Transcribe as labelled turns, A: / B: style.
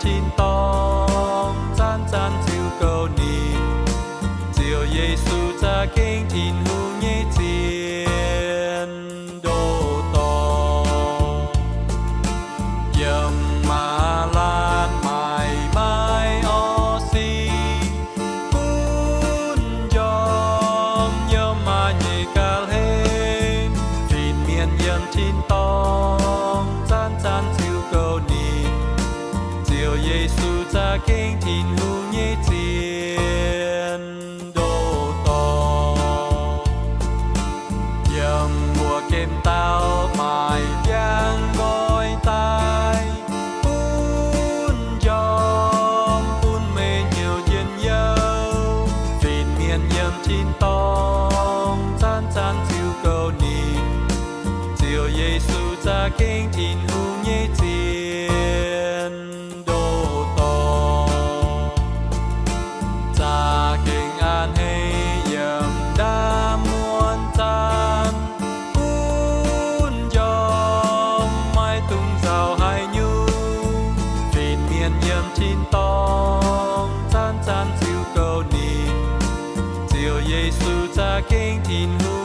A: tin-dorngh, zanc-zanc ziễu cầu Ninh, Ziouv Yesu Za'gengh Tin-Hungh nhei zien dauh. Yiem maaih maaz-laanh orqv Fin-mienh tin-dorngh, zanc-zanc ziễu cầu Ninh, Ziouv Yesu Za'gengh Tin-Hungh nhei zien dauh. Yiem Wuov Lorz maih biangh gọi tai, nhiều njien-youh. Fin-mienh tin-dorngh, zanc-zanc ziễu cầu Ninh, Ziouv Yesu Za'gengh Tin-Hungh nhei zien dauh. Za'gengh an hay yiem đa muôn tan, mai tung dao hai nhu. Fin-mienh tin-dorngh, zanc-zanc ziễu cầu Ninh, Ziouv Yesu Za'gengh Tin-Hungh